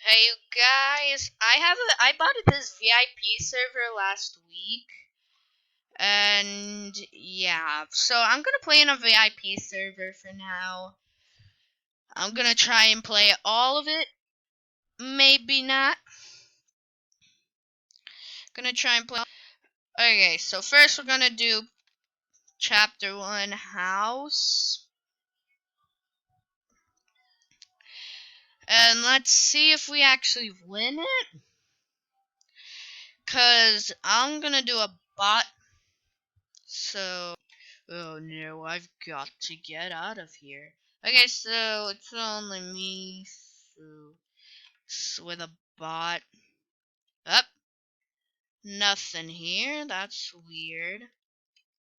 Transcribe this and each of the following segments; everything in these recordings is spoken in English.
Hey you guys, I bought this VIP server last week, and yeah, so I'm gonna play in a VIP server for now. I'm gonna try and play all of it, maybe not. Gonna try and play. Okay, so first we're gonna do chapter 1 house, and let's see if we actually win it. Cause I'm gonna do a bot, so oh no, I've got to get out of here. Okay, so it's only me, so with a bot. Up, nothing here. That's weird.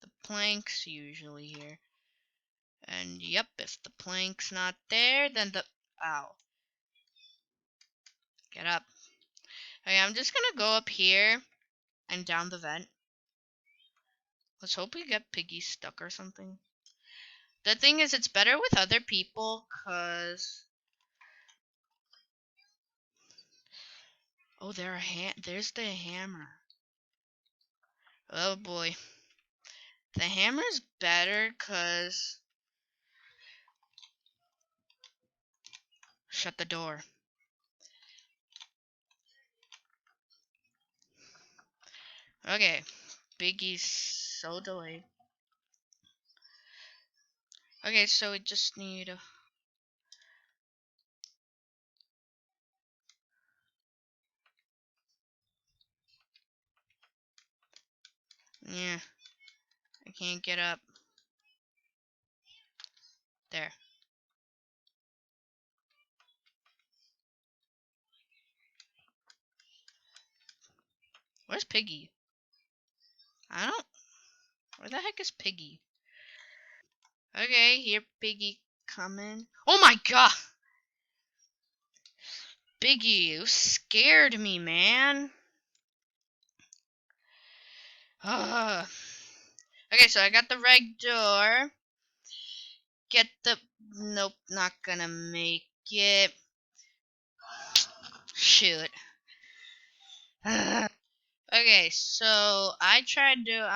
The plank's usually here. And yep, if the plank's not there, then the ow. Get up. Okay, I'm just gonna go up here and down the vent. Let's hope we get Piggy stuck or something. The thing is, it's better with other people, cause oh, there's the hammer. Oh boy. The hammer's better cause shut the door. Okay. Biggie's so delayed. Okay, so we just need yeah, I can't get up. There. Where's Piggy? I don't where the heck is Piggy? Okay, here Piggy coming. Oh my god! Biggie, you scared me, man. Ugh. Okay, so I got the right door. Get the nope, not gonna make it. Shoot. Okay, so I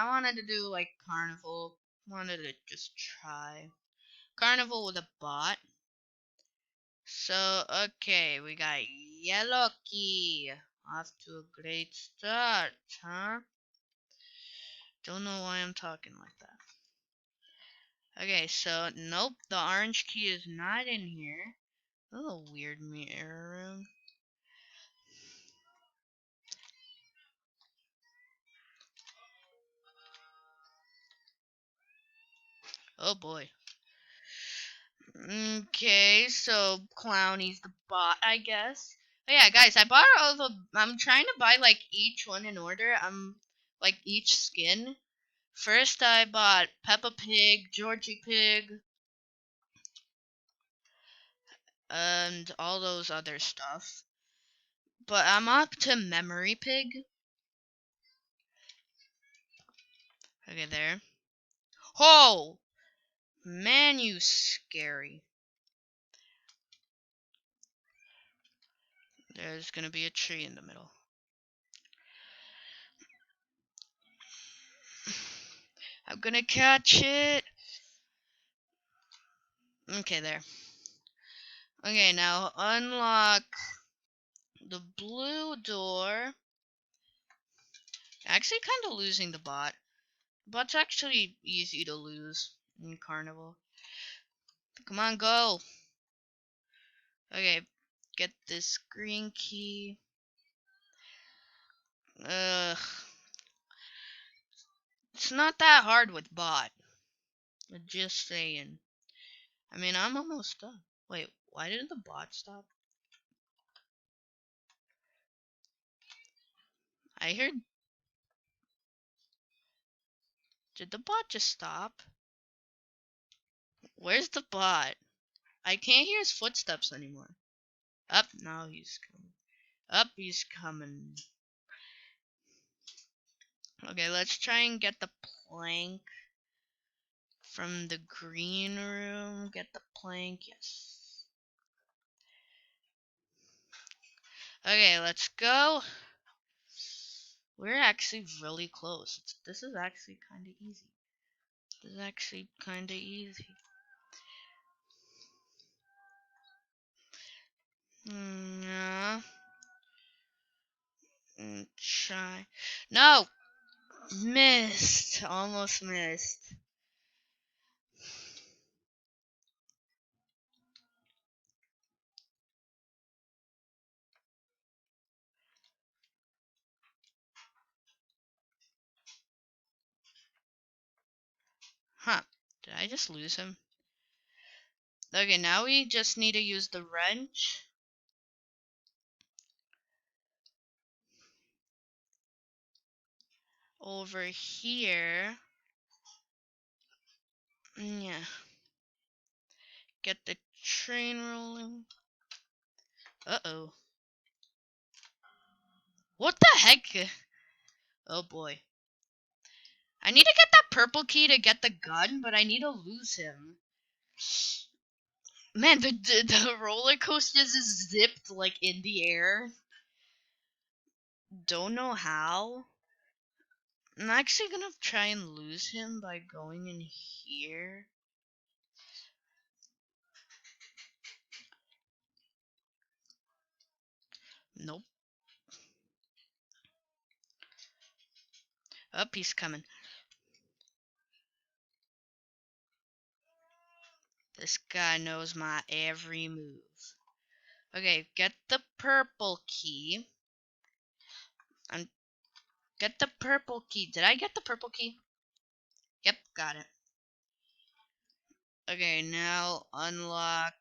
wanted to do like Carnival. Wanted to just try Carnival with a bot. So, okay, we got yellow key. Off to a great start, huh? Don't know why I'm talking like that. Okay, so nope, the orange key is not in here. A little weird mirror room. Oh boy. Okay, so Clowny's the bot, I guess. Oh yeah, guys, I bought all the. I'm trying to buy like each one in order. I'm like each skin. First, I bought Peppa Pig, Georgie Pig, and all those other stuff. But I'm up to Memory Pig. Okay, there. Oh, man, you scary. There's gonna be a tree in the middle. I'm gonna catch it. Okay, there. Okay, now unlock the blue door. Actually, kind of losing the bot. Bot's actually easy to lose in Carnival. Come on, go. Okay, get this green key. Ugh. It's not that hard with bot. Just saying. I mean, I'm almost done. Wait, why did the bot stop? I heard. Did the bot just stop? Where's the bot? I can't hear his footsteps anymore. Up, now he's coming. Up, he's coming. Okay, let's try and get the plank from the green room. Get the plank, yes. Okay, let's go. We're actually really close. This is actually kind of easy. This is actually kind of easy. Yeah. Try. No! Missed. Almost missed. Huh. Did I just lose him? Okay, now we just need to use the wrench. Over here. Yeah. Get the train rolling. Uh-oh. What the heck? Oh boy. I need to get that purple key to get the gun, but I need to lose him. Man, the roller coaster just zipped like in the air. Don't know how. I'm actually gonna try and lose him by going in here. Nope. Up, he's coming. This guy knows my every move. Okay, get the purple key. And get the purple key. Did I get the purple key? Yep, got it. Okay, now unlock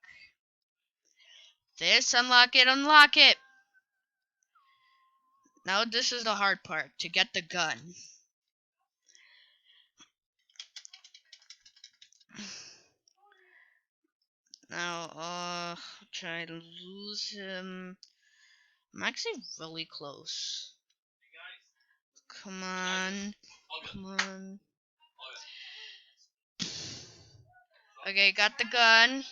this. Unlock it, unlock it! Now this is the hard part, to get the gun. Now, try to lose him. I'm actually really close. Come on. Come on. Okay, got the gun.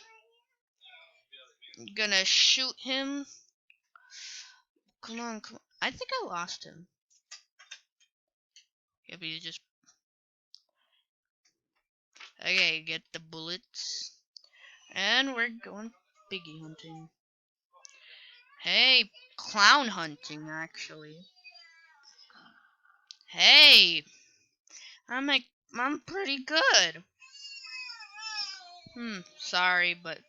Gonna shoot him. Come on, come on. I think I lost him. Yep, he just... Okay, get the bullets. And we're going Piggy hunting. Hey, clown hunting, actually. Hey! I'm pretty good. Sorry, but...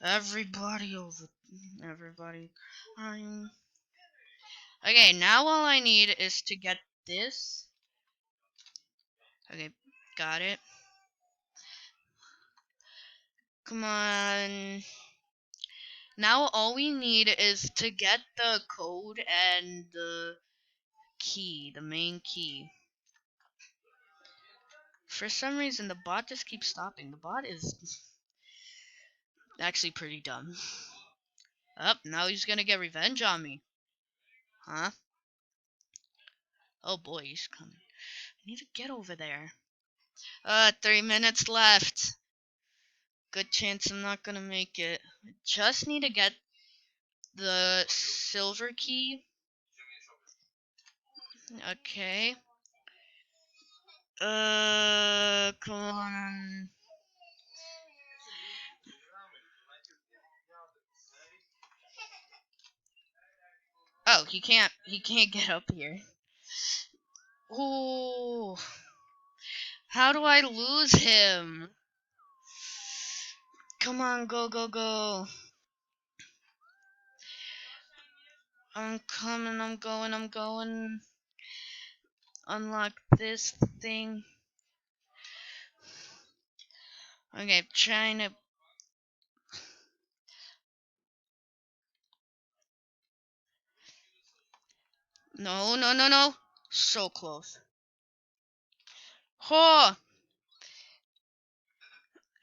Everybody over... Everybody crying. Okay, now all I need is to get this. Okay, got it. Come on. Now all we need is to get the code and the key, the main key. For some reason, the bot just keeps stopping. The bot is actually pretty dumb. Up, now he's gonna get revenge on me. Huh? Oh boy, he's coming. I need to get over there. 3 minutes left. Good chance I'm not gonna make it. I just need to get the silver key. Okay. Come on. Oh, he can't get up here. Ooh. How do I lose him? Come on, go, go, go. I'm coming, I'm going. Unlock this thing. Okay, trying to... No, no, no, no. So close. Oh!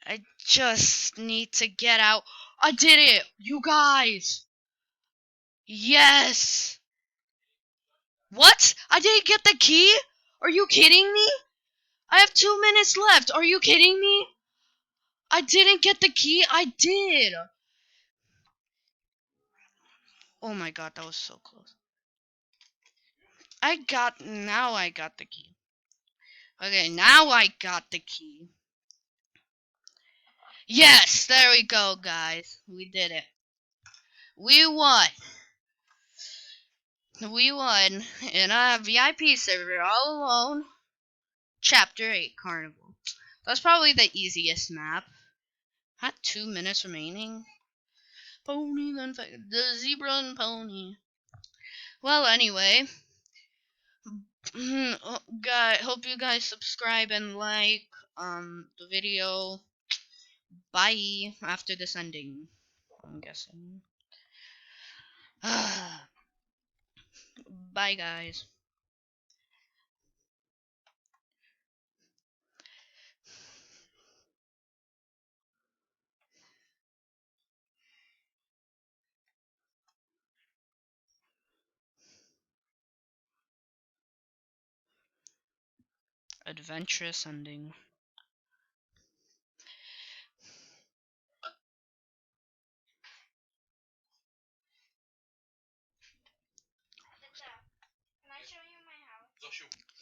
I just need to get out. I did it! You guys! Yes! What? I didn't get the key? Are you kidding me? I have 2 minutes left. Are you kidding me? I didn't get the key. I did. Oh my god, that was so close. Now I got the key. Okay, now I got the key. Yes, there we go, guys. We did it. We won. We won in a VIP server all alone. Chapter 8 Carnival. That's probably the easiest map. Had 2 minutes remaining. Pony, then the zebra and pony. Well, anyway. Guys, hope you guys subscribe and like the video. Bye after this ending, I'm guessing. Bye, guys. Adventurous ending. Can I show you my house?